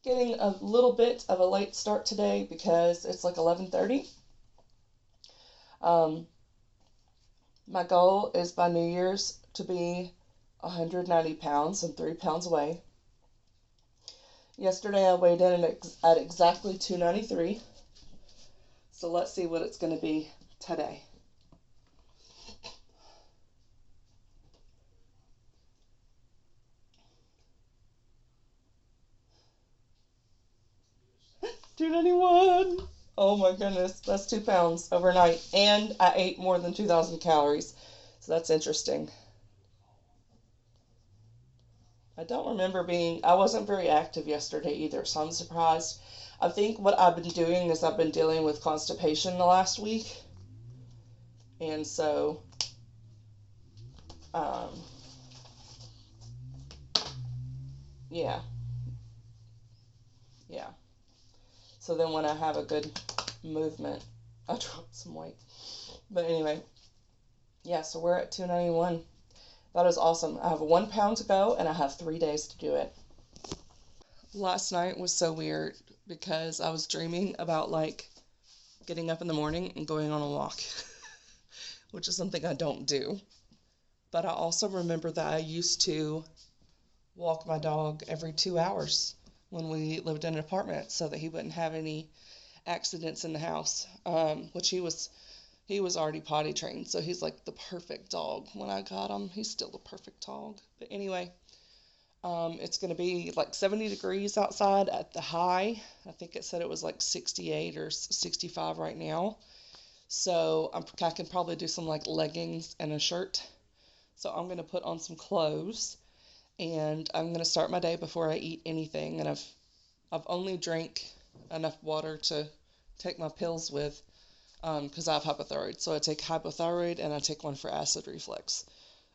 getting a little bit of a late start today because it's like 11:30. Um, my goal is by New Year's to be 190 pounds and 3 pounds away. Yesterday I weighed in at exactly 293. So let's see what it's going to be today. $291. Oh my goodness, that's 2 pounds overnight. And I ate more than 2,000 calories. So that's interesting. I wasn't very active yesterday either, so I'm surprised. I think what I've been doing is I've been dealing with constipation the last week. And so, um, yeah, yeah. So then when I have a good movement, I drop some weight. But anyway, yeah, so we're at 291. That is awesome. I have 1 pound to go and I have 3 days to do it. Last night was so weird because I was dreaming about like getting up in the morning and going on a walk, which is something I don't do. But I also remember that I used to walk my dog every 2 hours when we lived in an apartment so that he wouldn't have any accidents in the house, which he was already potty trained, so he's like the perfect dog. When I got him, he's still the perfect dog. But anyway, it's going to be like 70 degrees outside at the high. I think it said it was like 68 or 65 right now. So I can probably do some like leggings and a shirt. So I'm going to put on some clothes and I'm going to start my day before I eat anything. And I've only drank enough water to take my pills with because I have hypothyroid. So I take hypothyroid and I take one for acid reflux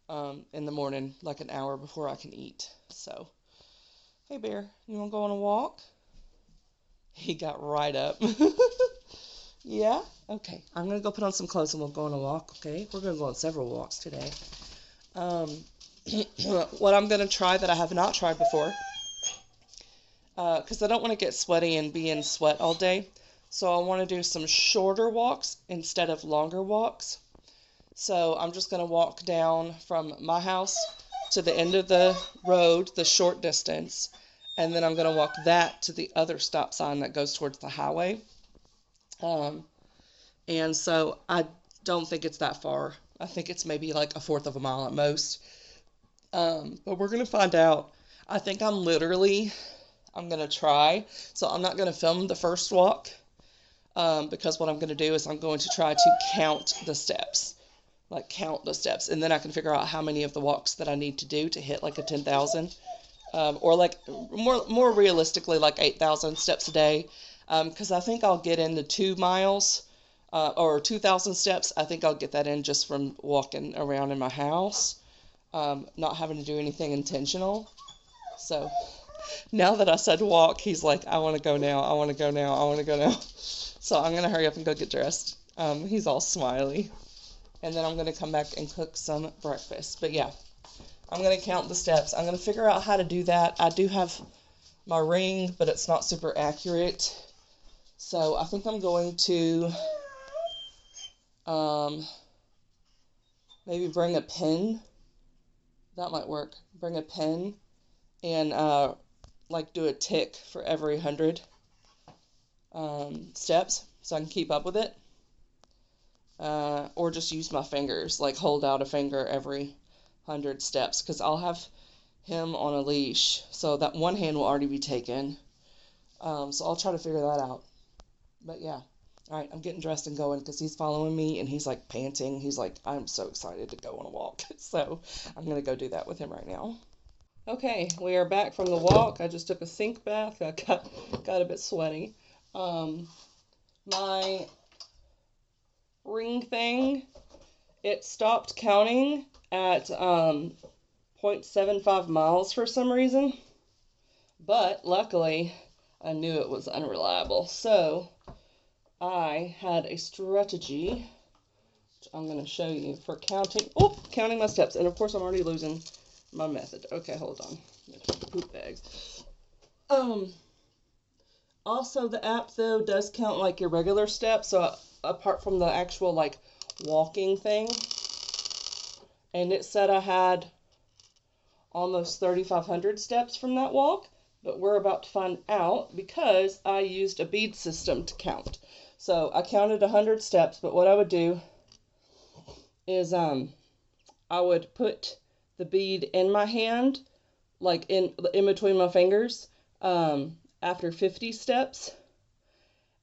in the morning, like an hour before I can eat. So, hey Bear, you want to go on a walk? He got right up. Yeah? Okay. I'm going to go put on some clothes and we'll go on a walk, okay? We're going to go on several walks today. What I'm going to try that I have not tried before, because I don't want to get sweaty and be in sweat all day. So I want to do some shorter walks instead of longer walks. So I'm just going to walk down from my house to the end of the road, the short distance, and then I'm going to walk that to the other stop sign that goes towards the highway. And so I don't think it's that far. I think it's maybe like a fourth of a mile at most. But we're going to find out. I think I'm going to try. So I'm not going to film the first walk because what I'm going to do is I'm going to try to count the steps. Like count the steps. And then I can figure out how many of the walks that I need to do to hit like a 10,000. Or like more realistically like 8,000 steps a day. Because I think I'll get into 2 miles or 2,000 steps. I think I'll get that in just from walking around in my house, not having to do anything intentional. So now that I said walk, he's like, I want to go now, I want to go now, I want to go now. So I'm going to hurry up and go get dressed. He's all smiley. And then I'm going to come back and cook some breakfast. But yeah, I'm going to count the steps. I'm going to figure out how to do that. I do have my ring, but it's not super accurate. So I think I'm going to maybe bring a pen. That might work. Bring a pen and like do a tick for every 100 steps so I can keep up with it. Or just use my fingers, like hold out a finger every 100 steps, because I'll have him on a leash, so that one hand will already be taken. So I'll try to figure that out. But yeah, all right, I'm getting dressed and going because he's following me and he's like panting. He's like, I'm so excited to go on a walk. So I'm going to go do that with him right now. Okay, we are back from the walk. I just took a sink bath. I got a bit sweaty. My ring thing, it stopped counting at 0.75 miles for some reason, but luckily I knew it was unreliable, so I had a strategy which I'm going to show you for counting my steps. And of course I'm already losing my method. Okay, hold on. Poop bags. Also, the app, though, does count, like, your regular steps, so apart from the actual, like, walking thing. And it said I had almost 3,500 steps from that walk, but we're about to find out because I used a bead system to count. So I counted 100 steps, but what I would do is I would put the bead in my hand, like in between my fingers, after 50 steps,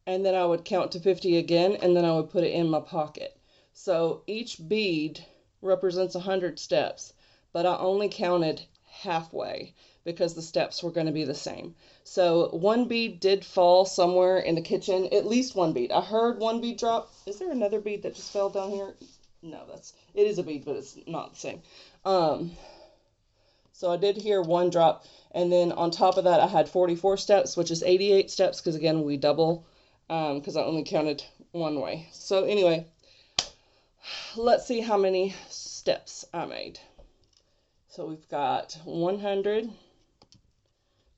and then I would count to 50 again, and then I would put it in my pocket. So each bead represents 100 steps, but I only counted halfway because the steps were going to be the same. So one bead did fall somewhere in the kitchen, at least one bead. I heard one bead drop. Is there another bead that just fell down here? No, it is a bead, but it's not the same. So I did hear one drop, and then on top of that I had 44 steps, which is 88 steps, because again we double, because I only counted one way. So anyway, let's see how many steps I made. So we've got 100,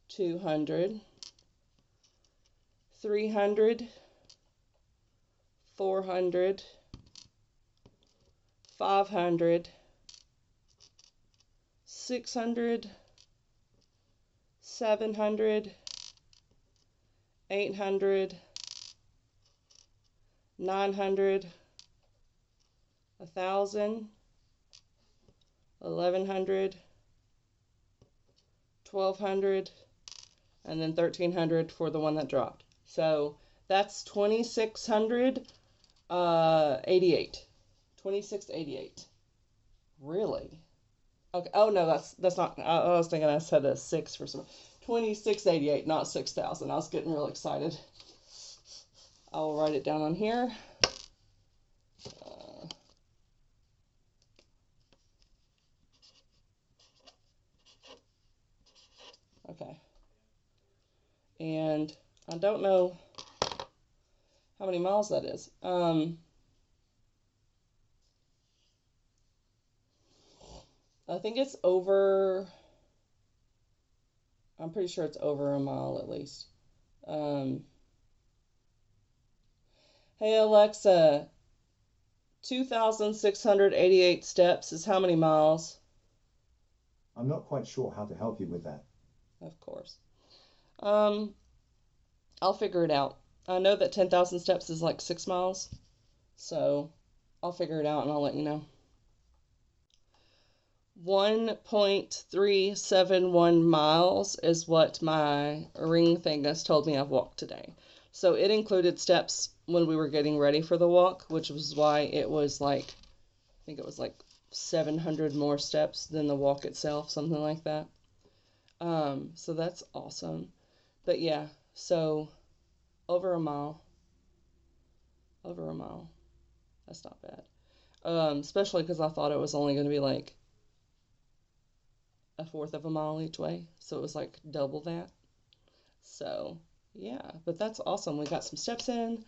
200, 300, 400, 500, 600, 700, 800, 900, 1,000, 1,100, 1,200, and then 1,300 for the one that dropped. So that's 2,688. 2,688. Really? Okay. Oh no, that's not. I was thinking I said a 6 for some. 2,688, not 6,000. I was getting real excited. I will write it down on here. Okay. And I don't know how many miles that is. I think it's over, I'm pretty sure it's over a mile at least. Hey Alexa, 2,688 steps is how many miles? I'm not quite sure how to help you with that. Of course. I'll figure it out. I know that 10,000 steps is like 6 miles, so I'll figure it out and I'll let you know. 1.371 miles is what my ring thing has told me I've walked today. So it included steps when we were getting ready for the walk, which was why it was like, I think it was like 700 more steps than the walk itself, something like that. So that's awesome. But yeah, so over a mile. Over a mile. That's not bad. Especially because I thought it was only going to be like 1/4 of a mile each way. So it was like double that. So yeah, but that's awesome. We got some steps in.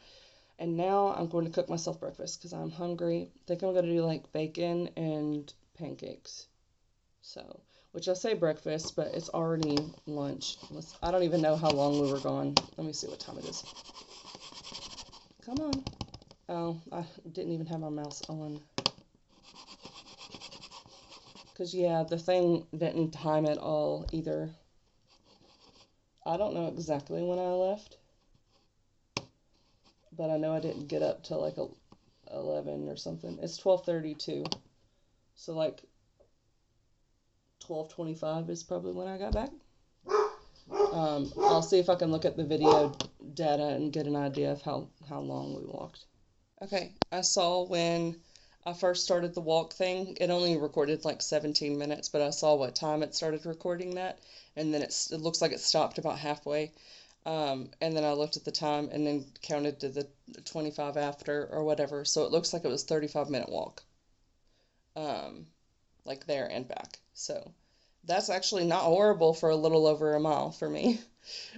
And now I'm going to cook myself breakfast because I'm hungry. I think I'm going to do like bacon and pancakes. So, which I say breakfast, but it's already lunch. I don't even know how long we were gone. Let me see what time it is. Come on. Oh, I didn't even have my mouse on. Because, yeah, the thing didn't time it all either. I don't know exactly when I left. But I know I didn't get up till like 11 or something. It's 12:32. So like 12:25 is probably when I got back. I'll see if I can look at the video data and get an idea of how long we walked. Okay, I saw when I first started the walk thing, it only recorded like 17 minutes, but I saw what time it started recording that, and then it looks like it stopped about halfway. And then I looked at the time and then counted to the 25 after or whatever. So it looks like it was 35-minute walk. Like there and back. So that's actually not horrible for a little over a mile for me.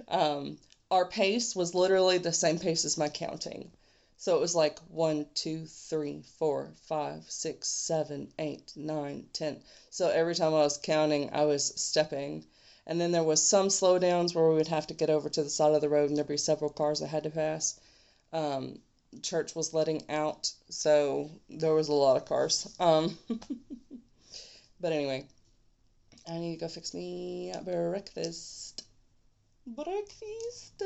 Our pace was literally the same pace as my counting. So it was like 1, 2, 3, 4, 5, 6, 7, 8, 9, 10. So every time I was counting, I was stepping. And then there was some slowdowns where we would have to get over to the side of the road and there'd be several cars I had to pass. Um, Church was letting out, so there was a lot of cars. But anyway, I need to go fix me breakfast. Breakfast.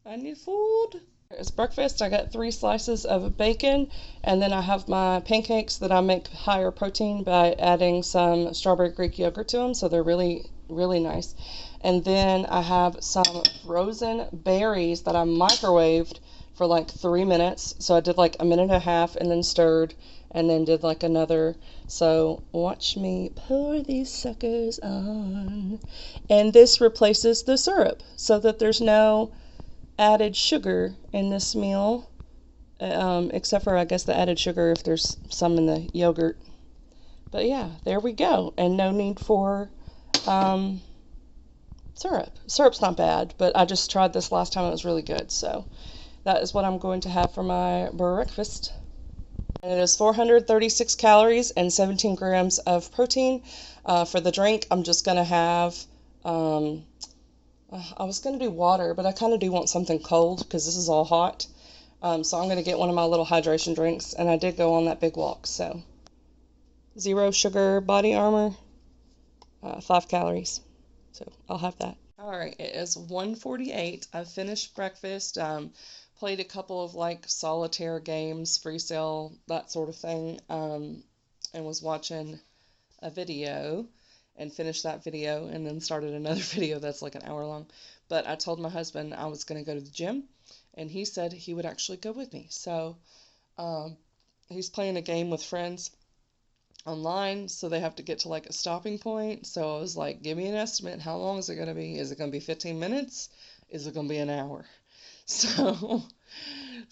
I need food. It's breakfast. I got 3 slices of bacon, and then I have my pancakes that I make higher protein by adding some strawberry Greek yogurt to them, so they're really, really nice. And then I have some frozen berries that I microwaved for like 3 minutes. So I did like a minute and a half and then stirred and then did like another. So watch me pour these suckers on. And this replaces the syrup so that there's no added sugar in this meal, except for I guess the added sugar if there's some in the yogurt. But yeah, there we go. And no need for syrup. Syrup's not bad, but I just tried this last time. It was really good. So that is what I'm going to have for my breakfast. And it is 436 calories and 17 grams of protein. For the drink, I'm just going to have, I was going to do water, but I kind of do want something cold because this is all hot. So I'm going to get one of my little hydration drinks. And I did go on that big walk, so. 0 sugar body armor, 5 calories. So I'll have that. All right, it is 1:48. I've finished breakfast. Played a couple of like solitaire games, free cell, that sort of thing, and was watching a video and finished that video and then started another video that's like an hour long. But I told my husband I was going to go to the gym, and he said he would actually go with me. So he's playing a game with friends online, so they have to get to like a stopping point. So I was like, give me an estimate. How long is it going to be? Is it going to be 15 minutes? Is it going to be an hour? So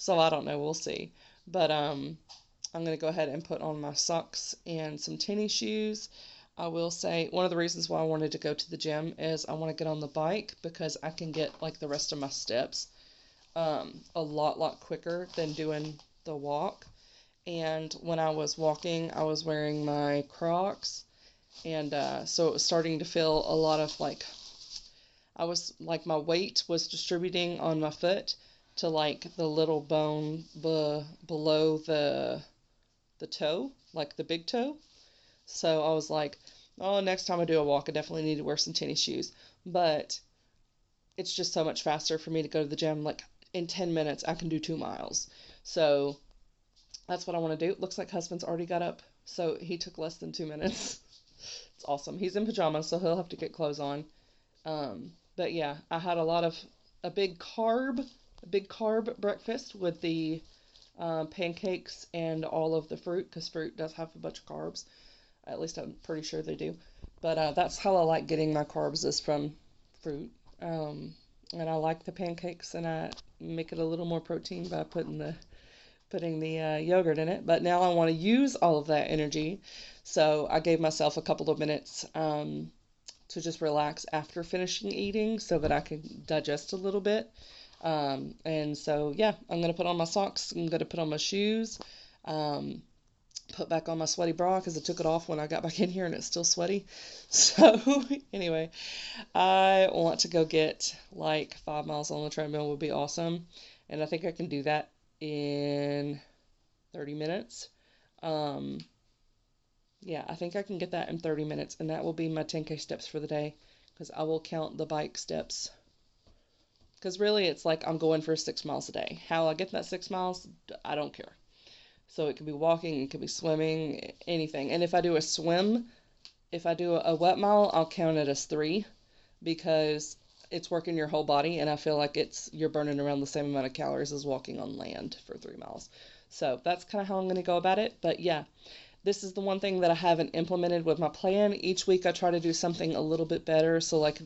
I don't know. We'll see. But I'm going to go ahead and put on my socks and some tennis shoes. I will say one of the reasons why I wanted to go to the gym is I want to get on the bike because I can get like the rest of my steps a lot quicker than doing the walk. And when I was walking, I was wearing my Crocs, and so it was starting to feel a lot of like, I was like, my weight was distributing on my foot to like the little bone below the toe, like the big toe. So I was like, oh, next time I do a walk, I definitely need to wear some tennis shoes. But it's just so much faster for me to go to the gym. Like in 10 minutes, I can do 2 miles. So that's what I want to do. Looks like husband's already got up, so he took less than 2 minutes. It's awesome. He's in pajamas, so he'll have to get clothes on. But yeah, I had a big carb breakfast with the pancakes and all of the fruit, because fruit does have a bunch of carbs. At least I'm pretty sure they do. But that's how I like getting my carbs, is from fruit. And I like the pancakes, and I make it a little more protein by putting the yogurt in it. But now I want to use all of that energy, so I gave myself a couple of minutes to just relax after finishing eating so that I can digest a little bit. And so yeah, I'm gonna put on my socks, I'm gonna put on my shoes, put back on my sweaty bra because I took it off when I got back in here and it's still sweaty. So anyway, I want to go get like 5 miles on the treadmill. Would be awesome, and I think I can do that in 30 minutes. Yeah, I think I can get that in 30 minutes, and that will be my 10K steps for the day, because I will count the bike steps. Because really, it's like I'm going for 6 miles a day. How I get that 6 miles, I don't care. So it could be walking, it could be swimming, anything. And if I do a swim, if I do a wet mile, I'll count it as 3, because it's working your whole body, and I feel like you're burning around the same amount of calories as walking on land for 3 miles. So that's kind of how I'm going to go about it. But yeah, this is the one thing that I haven't implemented with my plan. Each week I try to do something a little bit better. So like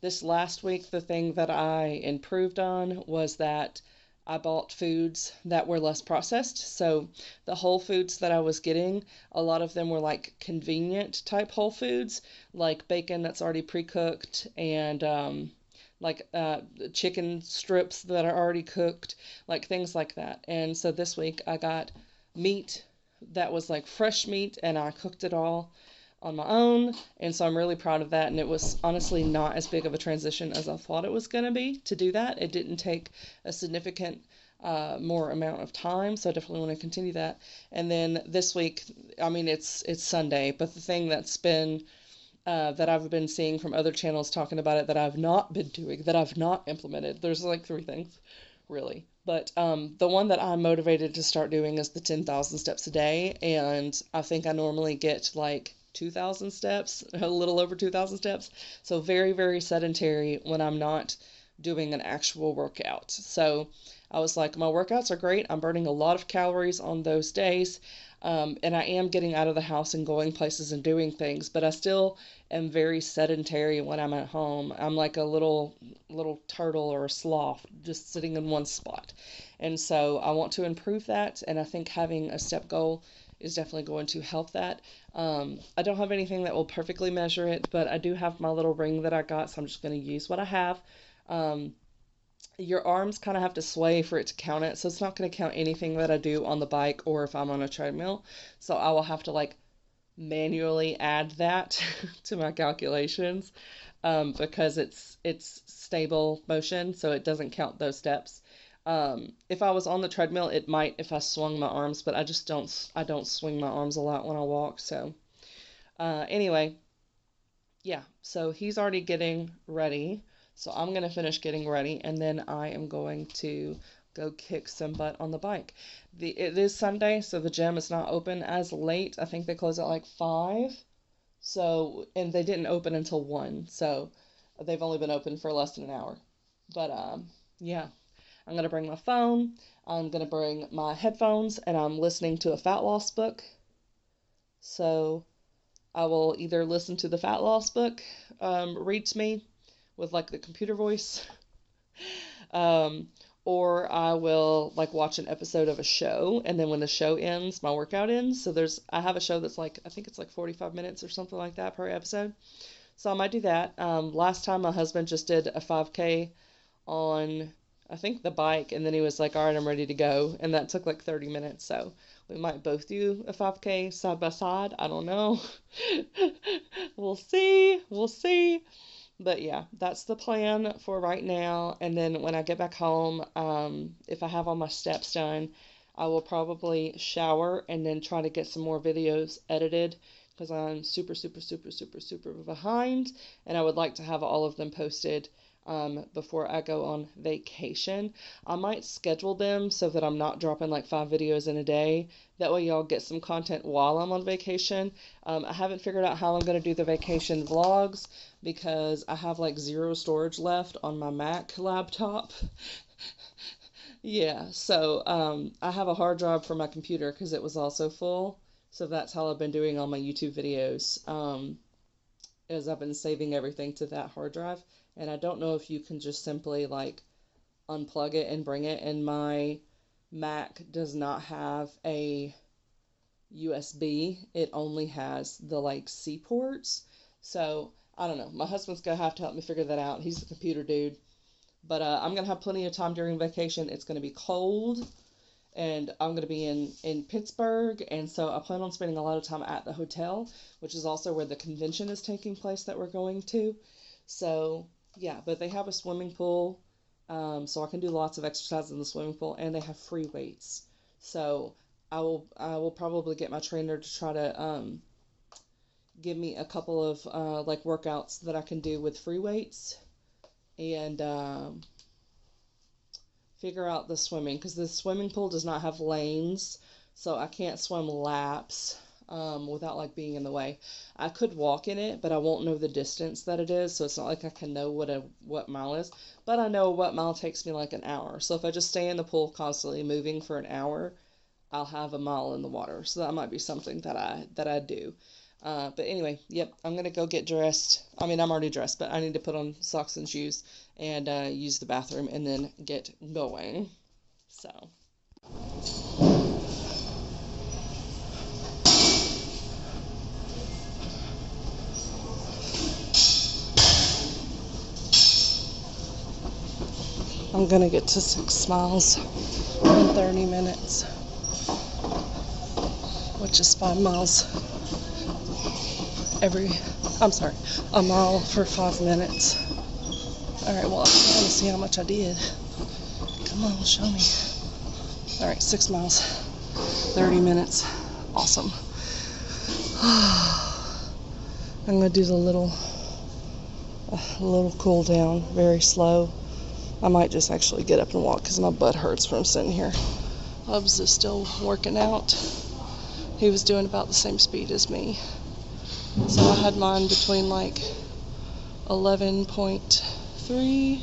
this last week, the thing that I improved on was that I bought foods that were less processed. So the whole foods that I was getting, a lot of them were like convenient type whole foods, like bacon that's already pre-cooked, and like chicken strips that are already cooked, like things like that. And so this week I got meat that was like fresh meat, and I cooked it all on my own, and so I'm really proud of that. And it was honestly not as big of a transition as I thought it was going to be to do that. It didn't take a significant more amount of time, so I definitely want to continue that. And then this week, I mean, it's Sunday, but the thing that's been that I've been seeing from other channels talking about it that I've not been doing, that I've not implemented, there's like 3 things really. But the one that I'm motivated to start doing is the 10,000 steps a day, and I think I normally get like 2,000 steps, a little over 2,000 steps. So very, very sedentary when I'm not doing an actual workout. So I was like, my workouts are great. I'm burning a lot of calories on those days. And I am getting out of the house and going places and doing things, but I still am very sedentary when I'm at home. I'm like a little turtle or a sloth just sitting in one spot. And so I want to improve that, and I think having a step goal is definitely going to help that. I don't have anything that will perfectly measure it, but I do have my little ring that I got, so I'm just going to use what I have. Your arms kind of have to sway for it to count it, so it's not going to count anything that I do on the bike or if I'm on a treadmill. So I will have to like manually add that to my calculations, because it's stable motion, so it doesn't count those steps. If I was on the treadmill, it might if I swung my arms, but I don't swing my arms a lot when I walk. So anyway, yeah, so he's already getting ready. So I'm going to finish getting ready, and then I am going to go kick some butt on the bike. It is Sunday, so the gym is not open as late. I think they close at like 5. So, and they didn't open until 1. So they've only been open for less than an hour. But yeah, I'm going to bring my phone. I'm going to bring my headphones, and I'm listening to a fat loss book. So I will either listen to the fat loss book read to me with like the computer voice, or I will like watch an episode of a show, and then when the show ends, my workout ends. So I have a show that's like, I think it's like 45 minutes or something like that per episode. So I might do that. Last time my husband just did a 5K on, I think, the bike, and then he was like, all right, I'm ready to go. And that took like 30 minutes. So we might both do a 5K side by side. I don't know. We'll see. We'll see. But yeah, that's the plan for right now. And then when I get back home, if I have all my steps done, I will probably shower and then try to get some more videos edited, because I'm super, super, super, super, super behind. And I would like to have all of them posted before I go on vacation. I might schedule them so that I'm not dropping like 5 videos in a day. That way y'all get some content while I'm on vacation. I haven't figured out how I'm going to do the vacation vlogs, because I have like 0 storage left on my Mac laptop. Yeah, so I have a hard drive for my computer because it was also full. So that's how I've been doing all my YouTube videos, is I've been saving everything to that hard drive. And I don't know if you can just simply like unplug it and bring it. And my Mac does not have a USB. It only has the like C ports. So I don't know. My husband's gonna have to help me figure that out. He's the computer dude. But I'm gonna have plenty of time during vacation. It's gonna be cold, and I'm going to be in Pittsburgh, and so I plan on spending a lot of time at the hotel, which is also where the convention is taking place that we're going to. So yeah, but they have a swimming pool, so I can do lots of exercise in the swimming pool, and they have free weights. So I will probably get my trainer to try to give me a couple of like workouts that I can do with free weights, and figure out the swimming, because the swimming pool does not have lanes, so I can't swim laps without like being in the way. I could walk in it, but I won't know the distance that it is, so it's not like I can know what mile is, but I know what mile takes me like an hour. So if I just stay in the pool constantly moving for an hour, I'll have a mile in the water. So that might be something that I do. But anyway, yep, I'm going to go get dressed. I mean, I'm already dressed, but I need to put on socks and shoes and use the bathroom and then get going. So. I'm going to get to 6 miles in 30 minutes, which is 5 miles a mile for 5 minutes. Alright, well, I'm trying to see how much I did. Come on, show me. Alright, 6 miles, 30 minutes. Awesome. I'm going to do a little cool down, very slow. I might just actually get up and walk because my butt hurts from sitting here. Hubs is still working out. He was doing about the same speed as me. So I had mine between like 11.3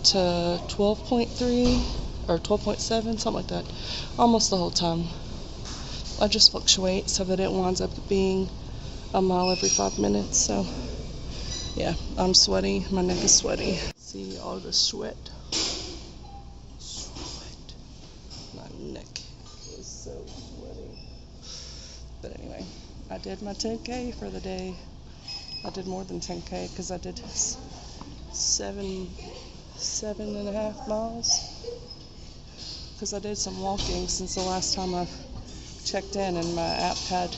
to 12.3 or 12.7, something like that, almost the whole time. I just fluctuate so that it winds up being a mile every 5 minutes. So yeah, I'm sweaty, my neck is sweaty. See all the sweat. My neck is so sweaty. But anyway, I did my 10K for the day. I did more than 10K because I did 7.5 miles. Because I did some walking since the last time I checked in, and my app had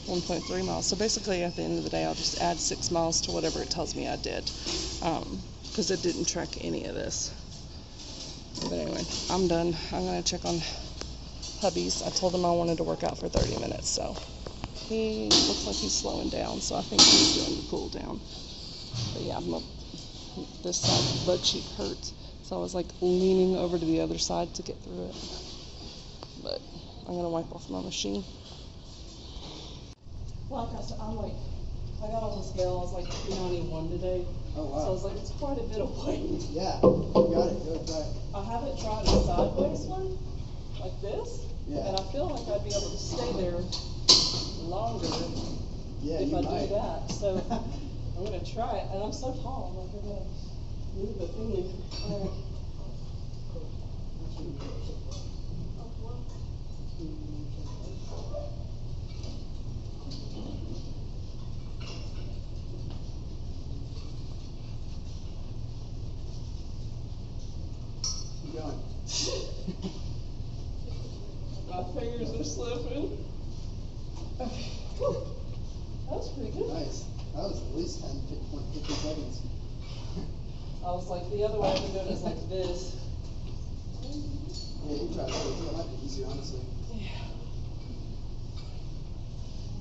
1.3 miles. So basically at the end of the day, I'll just add 6 miles to whatever it tells me I did. Because it didn't track any of this. But anyway, I'm done. I'm going to check on hubby's. I told him I wanted to work out for 30 minutes, so he looks like he's slowing down, so I think he's doing the cool down. But yeah, this side butt cheek hurts, so I was like leaning over to the other side to get through it. But I'm going to wipe off my machine. Like I said, I got on the scale, I was like 291 today. Oh, wow. So I was like, it's quite a bit of weight. Yeah, you got it. Go try it. I haven't tried a sideways one, like this. Yeah. And I feel like I'd be able to stay there longer if I do that. So I'm going to try it. And I'm so tall, I'm like, I'm going to move the thing. All right. Going. My fingers are slipping. Okay. Whew. That was pretty good. Nice. That was at least 50 seconds. I was like, the other way I've been doing is like this. Yeah, you try it. That might be easier, honestly. Yeah.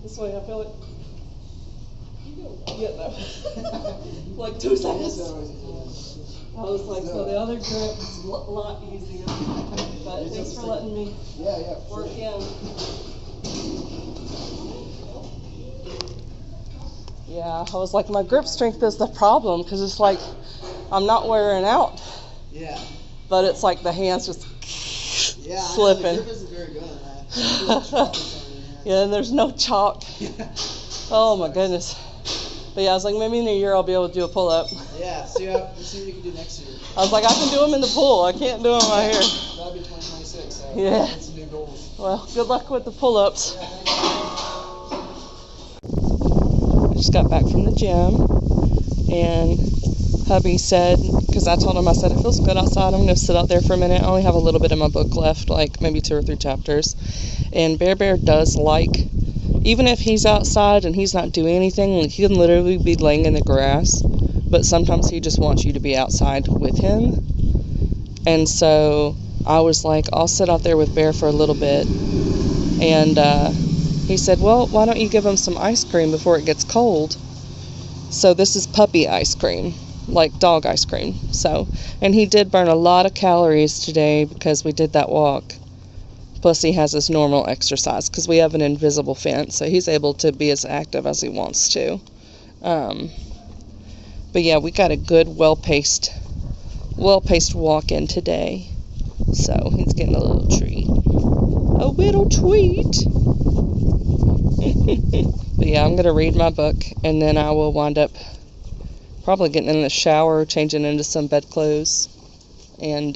This way I feel it. Yeah, that like 2 seconds. I was like, so the other grip is a lot easier. But thanks for letting me work in. Yeah, I was like, my grip strength is the problem because it's like I'm not wearing out. Yeah. But it's like the hands just slipping. The grip isn't very good on that. Yeah, and there's no chalk. Oh my goodness. But yeah, I was like, maybe in a year I'll be able to do a pull-up. Yeah, see what you can do next year. I was like, I can do them in the pool. I can't do them right here. That'll be 2026, so yeah. That's some new goals. Well, good luck with the pull-ups. Yeah, I just got back from the gym, and hubby said, because I told him, I said, it feels good outside. I'm going to sit out there for a minute. I only have a little bit of my book left, like maybe 2 or 3 chapters. And Bear does like, even if he's outside and he's not doing anything, like he can literally be laying in the grass, but sometimes he just wants you to be outside with him. And so I was like, I'll sit out there with Bear for a little bit. And he said, well, why don't you give him some ice cream before it gets cold? So this is puppy ice cream, like dog ice cream. So, and he did burn a lot of calories today because we did that walk. Plus he has his normal exercise because we have an invisible fence, so he's able to be as active as he wants to. But yeah, we got a good, well-paced walk in today. So he's getting a little treat. A little treat. But yeah, I'm going to read my book, and then I will wind up probably getting in the shower, changing into some bedclothes, and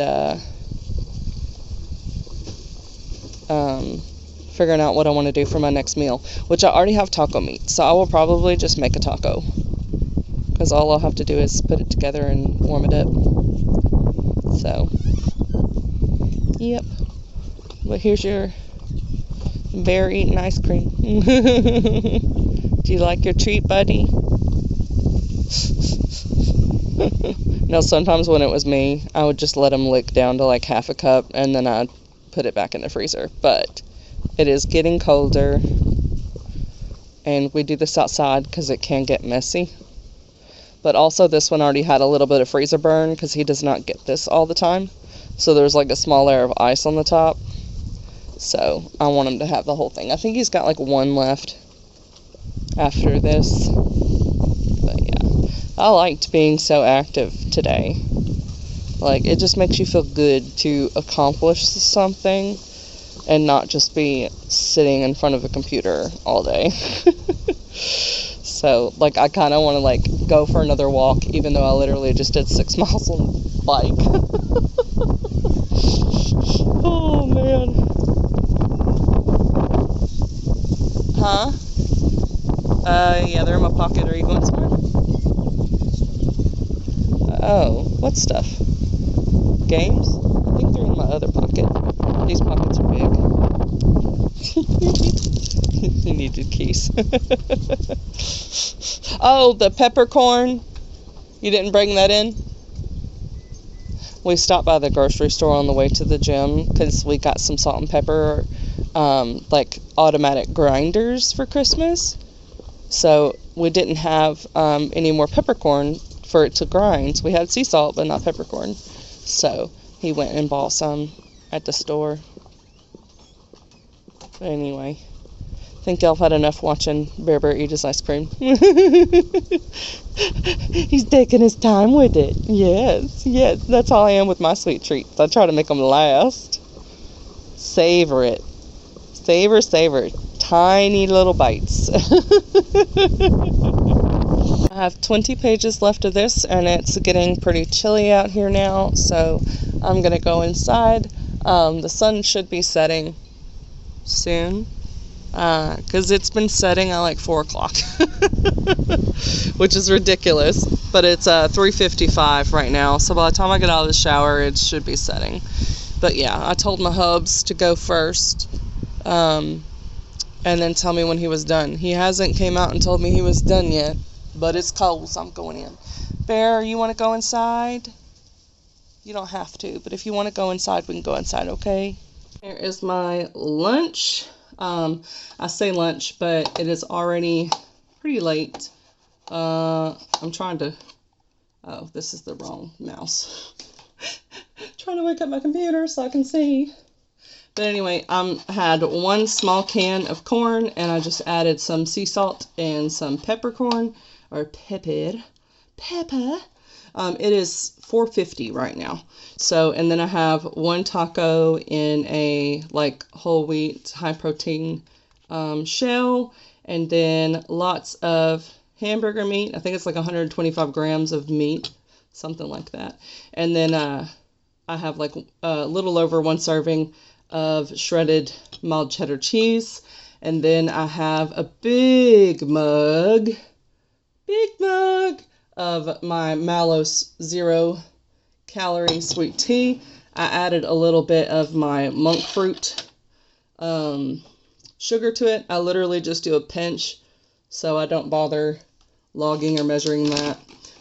figuring out what I want to do for my next meal, which I already have taco meat, so I will probably just make a taco, because all I'll have to do is put it together and warm it up. So, yep. But here's your Bear eating ice cream. Do you like your treat, buddy? No, sometimes when it was me, I would just let him lick down to like half a cup and then I'd put it back in the freezer. But it is getting colder and we do this outside because it can get messy. But also this one already had a little bit of freezer burn because he does not get this all the time. So there's like a small layer of ice on the top. So I want him to have the whole thing. I think he's got like one left after this. But yeah, I liked being so active today. Like, it just makes you feel good to accomplish something and not just be sitting in front of a computer all day. So, like, I kind of want to, like, go for another walk, even though I literally just did 6 miles on the bike. Oh, man. Huh? Yeah, they're in my pocket. Are you going somewhere? Oh, what stuff? Games? I think they're in my other pocket. These pockets are big. You needed keys. Oh, the peppercorn. You didn't bring that in? We stopped by the grocery store on the way to the gym because we got some salt and pepper, like automatic grinders for Christmas. So we didn't have any more peppercorn for it to grind. We had sea salt, but not peppercorn. So he went and bought some at the store. But anyway, I think y'all had enough watching Bear Bear eat his ice cream. He's taking his time with it. Yes, that's how I am with my sweet treats. I try to make them last. Savor it. Savor. Tiny little bites. I have 20 pages left of this, and it's getting pretty chilly out here now, so I'm going to go inside. The sun should be setting soon, because it's been setting at like 4 o'clock, which is ridiculous, but it's 3:55 right now, so by the time I get out of the shower, it should be setting. But yeah, I told my hubs to go first, and then tell me when he was done. He hasn't came out and told me he was done yet, but it's cold, so I'm going in. Bear, you want to go inside? You don't have to, but if you want to go inside, we can go inside, okay? Here is my lunch. I say lunch, but it is already pretty late. I'm trying to... Oh, this is the wrong mouse. Trying to wake up my computer so I can see. But anyway, I had 1 small can of corn, and I just added some sea salt and some peppercorn, or pepper. It is $4.50 right now. So, and then I have 1 taco in a like whole wheat high protein shell, and then lots of hamburger meat. I think it's like 125 grams of meat, something like that. And then I have like a little over 1 serving of shredded mild cheddar cheese, and then I have a big mug of my Mallows 0 calorie sweet tea. I added a little bit of my monk fruit sugar to it. I literally just do a pinch, so I don't bother logging or measuring that.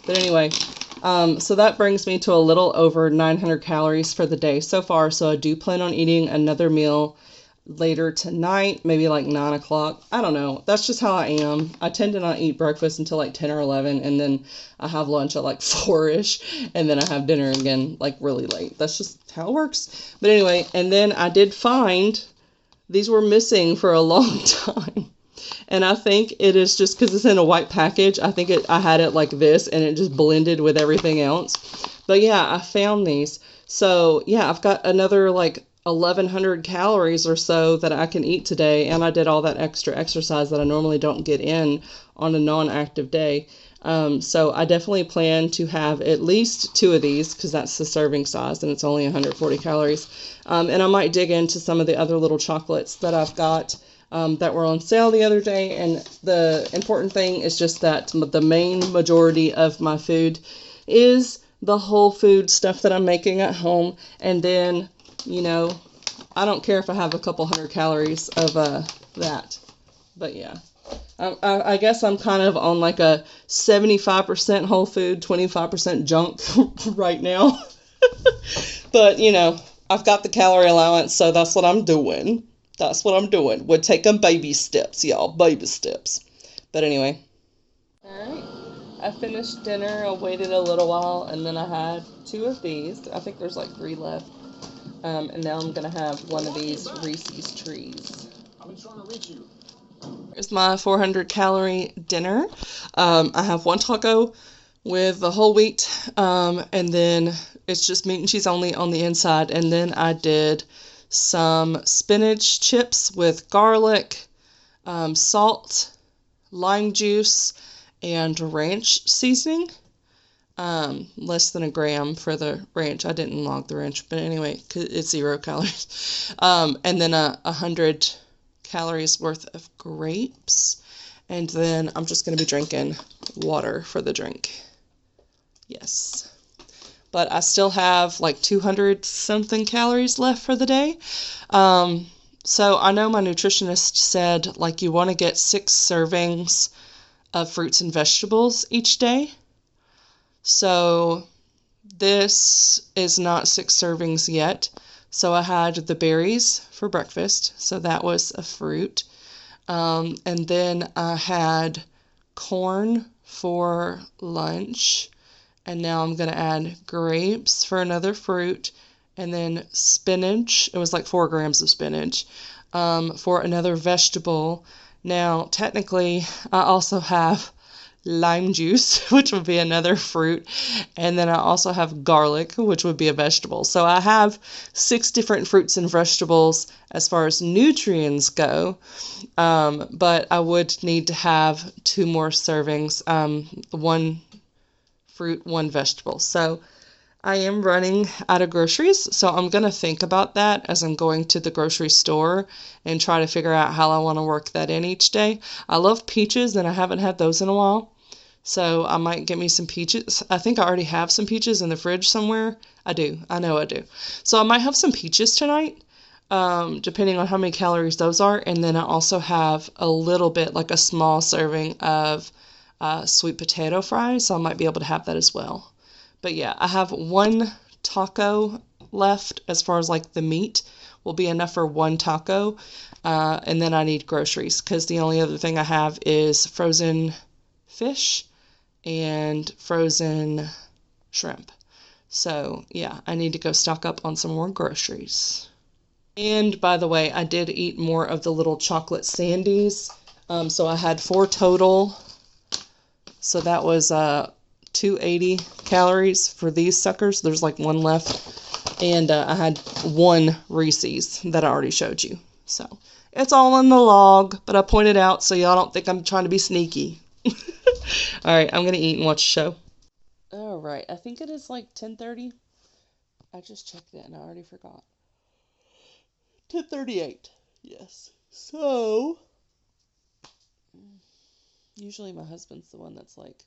But anyway, so that brings me to a little over 900 calories for the day so far. So I do plan on eating another meal later tonight, maybe like 9 o'clock. I don't know. That's just how I am. I tend to not eat breakfast until like 10 or 11, and then I have lunch at like 4-ish, and then I have dinner again like really late. That's just how it works. But anyway, and then I did find these were missing for a long time. And I think it is just because it's in a white package. I think I had it like this, and it just blended with everything else. But yeah, I found these. So yeah, I've got another like 1,100 calories or so that I can eat today. And I did all that extra exercise that I normally don't get in on a non-active day. So I definitely plan to have at least 2 of these, because that's the serving size and it's only 140 calories. And I might dig into some of the other little chocolates that I've got that were on sale the other day. And the important thing is just that the main majority of my food is the whole food stuff that I'm making at home. And then, you know, I don't care if I have a couple hundred calories of that. But yeah. I guess I'm kind of on like a 75% whole food, 25% junk right now. But, I've got the calorie allowance, so that's what I'm doing. That's what I'm doing. We're taking baby steps, y'all. Baby steps. But anyway. Alright. I finished dinner. I waited a little while, and then I had 2 of these. I think there's like 3 left. And now I'm going to have one of these Reese's Trees. I've been trying to reach you. Here's my 400 calorie dinner. I have 1 taco with the whole wheat, and then it's just meat and cheese only on the inside. And then I did some spinach chips with garlic, salt, lime juice, and ranch seasoning. Less than a gram for the ranch. I didn't log the ranch, but anyway, it's 0 calories. And then 100 calories worth of grapes. And then I'm just going to be drinking water for the drink. Yes. But I still have like 200 something calories left for the day. So I know my nutritionist said like you want to get 6 servings of fruits and vegetables each day. So this is not 6 servings yet. So I had the berries for breakfast. So that was a fruit. And then I had corn for lunch. And now I'm going to add grapes for another fruit. And then spinach. It was like 4 grams of spinach for another vegetable. Now, technically, I also have lime juice, which would be another fruit, and then I also have garlic, which would be a vegetable. So I have 6 different fruits and vegetables as far as nutrients go, but I would need to have 2 more servings, 1 fruit, 1 vegetable. So I am running out of groceries, so I'm going to think about that as I'm going to the grocery store and try to figure out how I want to work that in each day. I love peaches, and I haven't had those in a while. So I might get me some peaches. I think I already have some peaches in the fridge somewhere. I do. I know I do. So I might have some peaches tonight, depending on how many calories those are. And then I also have a little bit, like a small serving of sweet potato fries. So I might be able to have that as well. But yeah, I have 1 taco left as far as like the meat will be enough for 1 taco. And then I need groceries because the only other thing I have is frozen fish and frozen shrimp. So yeah, I need to go stock up on some more groceries. And by the way, I did eat more of the little chocolate sandies. So I had 4 total. So that was 280 calories for these suckers. There's like 1 left. And I had 1 Reese's that I already showed you. So it's all in the log, but I pointed out so y'all don't think I'm trying to be sneaky. Alright, I'm gonna eat and watch a show. Alright, I think it is like 10:30. I just checked that and I already forgot. 10:38. Yes. So, usually my husband's the one that's like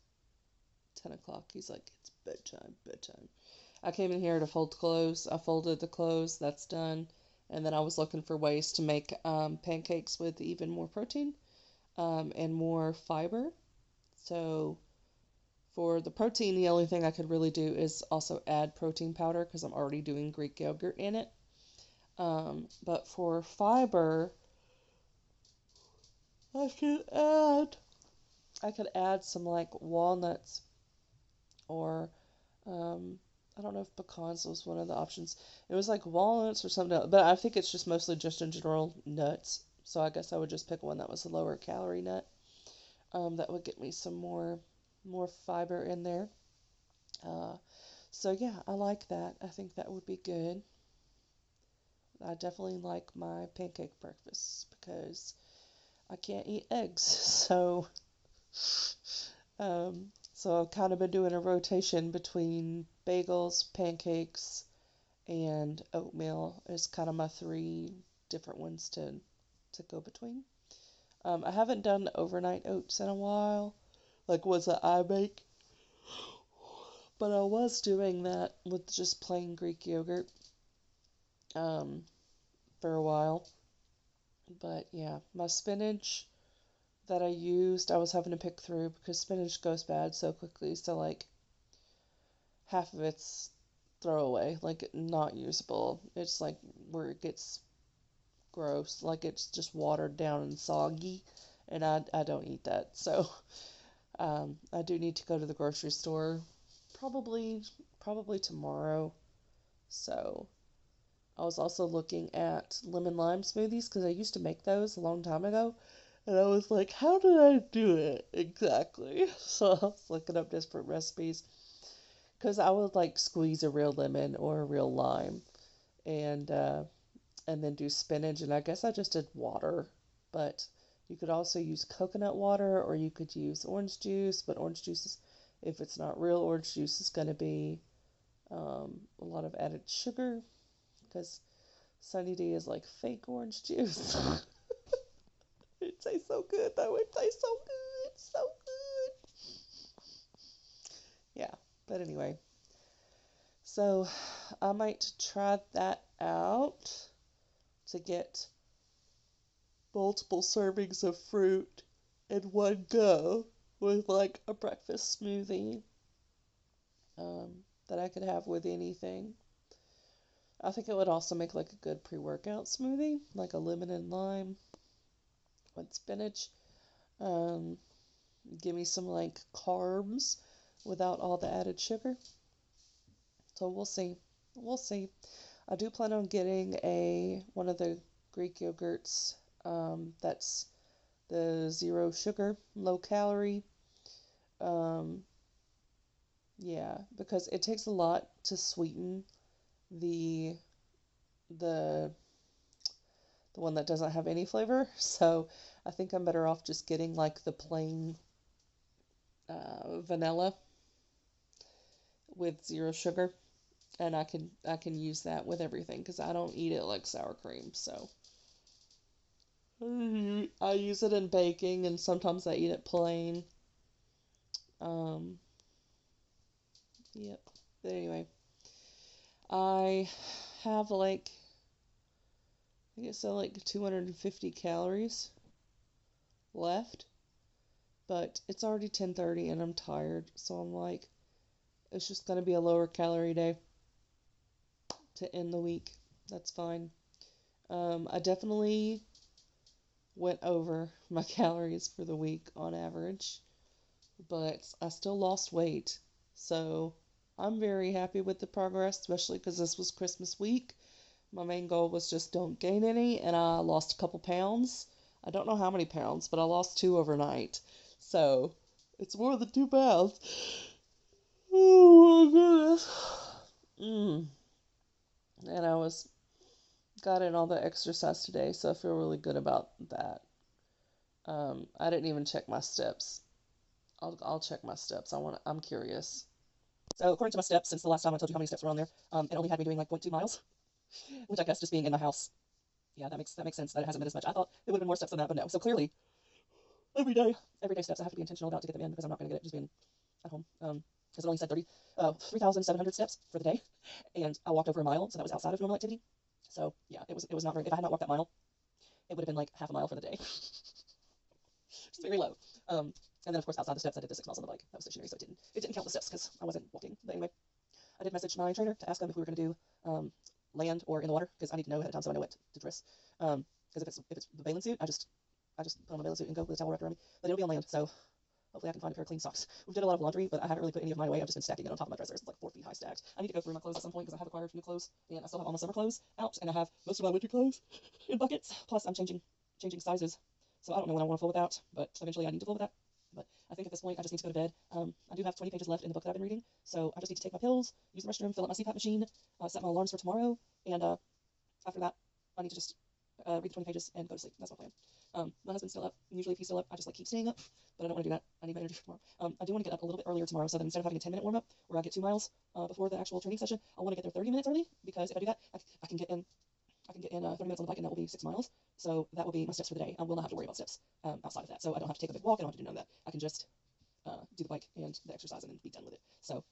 10 o'clock. He's like, it's bedtime, bedtime. I came in here to fold clothes. I folded the clothes. That's done. And then I was looking for ways to make pancakes with even more protein and more fiber. So for the protein, the only thing I could really do is also add protein powder because I'm already doing Greek yogurt in it. But for fiber, I could add some like walnuts or I don't know if pecans was one of the options. It was like walnuts or something else, but I think it's just mostly just in general nuts. So I guess I would just pick one that was a lower calorie nut. That would get me some more fiber in there. So yeah, I like that. I think that would be good. I definitely like my pancake breakfasts because I can't eat eggs. So I've kind of been doing a rotation between bagels, pancakes, and oatmeal is kind of my 3 different ones to go between. I haven't done overnight oats in a while, like ones that I make. But I was doing that with just plain Greek yogurt for a while. But yeah, my spinach, that I used, I was having to pick through because spinach goes bad so quickly. So, like, half of it's throwaway, like, not usable. It's like where it gets gross, like, it's just watered down and soggy. And I don't eat that. So, I do need to go to the grocery store probably tomorrow. So, I was also looking at lemon lime smoothies because I used to make those a long time ago. And I was like, how did I do it exactly? So I was looking up different recipes because I would like squeeze a real lemon or a real lime and uh, and then do spinach. And I guess I just did water, but you could also use coconut water or you could use orange juice. But orange juice is, if it's not real orange juice, is going to be a lot of added sugar because Sunny D is like fake orange juice. It tastes so good though. It tastes so good. So good. Yeah. But anyway. So I might try that out to get multiple servings of fruit in one go with like a breakfast smoothie that I could have with anything. I think it would also make like a good pre-workout smoothie, like a lemon and lime with spinach. Um, Give me some like carbs without all the added sugar. So we'll see. We'll see. I do plan on getting a one of the Greek yogurts that's the zero sugar, low calorie. Um, yeah, because it takes a lot to sweeten the the the one that doesn't have any flavor. So I think I'm better off just getting like the plain vanilla with zero sugar, and I can use that with everything because I don't eat it like sour cream. So I use it in baking, and sometimes I eat it plain. Um, yep. But anyway, I have like I guess I like 250 calories left, but it's already 10:30 and I'm tired, so I'm like, it's just gonna be a lower calorie day to end the week. That's fine. I definitely went over my calories for the week on average, but I still lost weight. So I'm very happy with the progress, especially because this was Christmas week. My main goal was just don't gain any, and I lost a couple pounds. I don't know how many pounds, but I lost 2 overnight. So it's more than 2 pounds. Oh my goodness. And got in all the exercise today, so I feel really good about that. I didn't even check my steps. I'll check my steps. I'm curious. So according to my steps, since the last time I told you how many steps were on there, it only had me doing like 0.2 miles, which I guess just being in my house. Yeah, that makes sense that it hasn't been as much. I thought it would have been more steps than that, but no. So clearly, everyday steps I have to be intentional about to get them in because I'm not going to get it just being at home. Because it only said 3,700 steps for the day, and I walked over a mile, so that was outside of normal activity. So yeah, it was not very. If I had not walked that mile, it would have been like half a mile for the day. It's very low. And then of course outside the steps I did the 6 miles on the bike. That was stationary, so it didn't count the steps because I wasn't walking. But anyway, I did message my trainer to ask them if we were going to do land or in the water because I need to know ahead of time so I know what to dress. Because if it's the bathing suit, I just put on my bathing suit and go with a towel wrapped around me. But it'll be on land, so hopefully I can find a pair of clean socks. We've done a lot of laundry, but I haven't really put any of mine away. I've just been stacking it on top of my dressers. It's like 4 feet high stacked. I need to go through my clothes at some point because I have acquired new clothes, and I still have all my summer clothes out, and I have most of my winter clothes in buckets. Plus, I'm changing sizes, so I don't know when I want to fold it out, but eventually I need to fold it out. But I think at this point I just need to go to bed. I do have 20 pages left in the book that I've been reading, so I just need to take my pills, use the restroom, fill up my CPAP machine, set my alarms for tomorrow, and after that, I need to just read the 20 pages and go to sleep. That's my plan. My husband's still up. Usually if he's still up, I just like keep staying up, but I don't want to do that. I need better energy for tomorrow. I do want to get up a little bit earlier tomorrow, so that instead of having a 10-minute warm-up where I get 2 miles before the actual training session, I want to get there 30 minutes early, because if I do that, I can get in 30 minutes on the bike, and that will be 6 miles. So that will be my steps for the day. I will not have to worry about steps outside of that. So I don't have to take a big walk. I don't have to do none of that. I can just do the bike and the exercise and then be done with it. So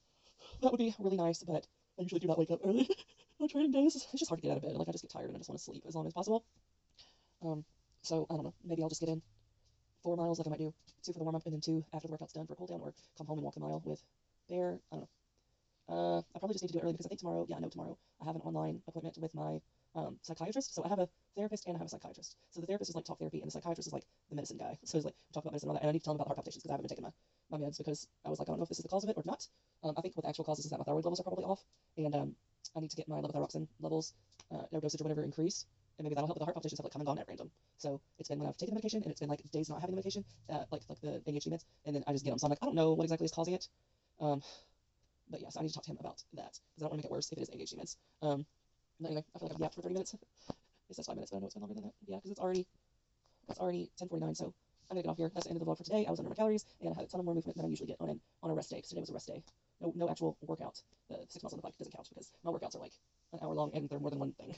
that would be really nice, but I usually do not wake up early on training days. It's just hard to get out of bed. Like, I just get tired and I just want to sleep as long as possible. So I don't know. Maybe I'll just get in 4 miles like I might do 2 for the warm-up and then 2 after the workout's done for a cool down, or come home and walk the mile with Bear. I don't know. I probably just need to do it early because I think tomorrow, yeah, I know tomorrow I have an online appointment with my psychiatrist. So I have a therapist and I have a psychiatrist. So the therapist is like talk therapy and the psychiatrist is like the medicine guy. So he's like, we talk about medicine and all that. And I need to tell him about the heart palpitations because I haven't been taking my meds because I was like, I don't know if this is the cause of it or not. I think what the actual cause is that my thyroid levels are probably off. And I need to get my levothyroxine levels, their dosage or whatever increased. And maybe that'll help, but the heart palpitations have like come and gone at random. So it's been when I've taken the medication and it's been like days not having the medication, like the ADHD meds, and then I just get them. So I'm like, I don't know what exactly is causing it. But yes, I need to talk to him about that because I don't want to make it worse if it is ADHD meds. But anyway, I feel like I've yapped for 30 minutes. It says 5 minutes, but I know it's been longer than that. Yeah, because it's already 10:49, so I'm gonna get off here. That's the end of the vlog for today. I was under my calories and I had a ton of more movement than I usually get on a rest day. Because today was a rest day. No actual workout. The 6 miles on the bike doesn't count because my workouts are like an hour long and they're more than one thing.